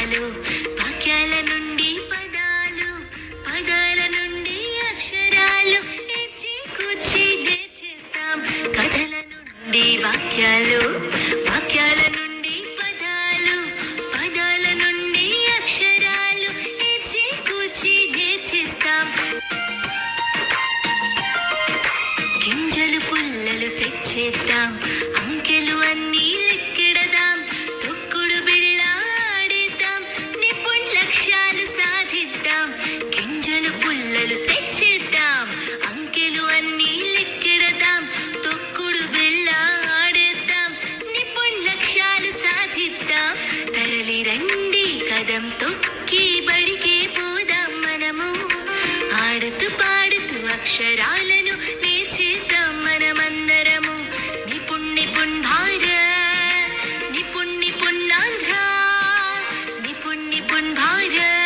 వాక్యాలు, వాక్యాల నుండి పదాలు, పదాల నుండి అక్షరాలు, ఇచ్చి కూర్చి నేర్చేస్తాం. కథల నుండి వాక్యాలు, వాక్యాల నుండి పదాలు, పదాల నుండి అక్షరాలు, ఇచ్చి కూర్చి నేర్చేస్తాం. గింజలు పుల్లలు తెచ్చేద్దాం, అంకెలు అన్నీ లెక్కెడదాం, తొక్కుడు బిళ్ళ ఆడేద్దాం, నిపుణ్ లక్ష్యాలు సాధిద్దాం. గింజలు పుల్లలు తెచ్చేద్దాం, అంకెలు అన్నీ లెక్కెడదాం, తొక్కుడు బిళ్ళ ఆడేద్దాం, నిపుణ్ లక్ష్యాలు సాధిద్దాం. తరలి రండి కదం తొక్కి బడికే పోదాం మనము, ఆడుతూ పాడుతూ అక్షరాలను నేర్చేద్దాం మనమందరము. నిపుణ్ నిపుణ్ భారత్, నిపుణ్ నిపుణ్ ఆంధ్ర, నిపుణ్ నిపుణ్ భారత్.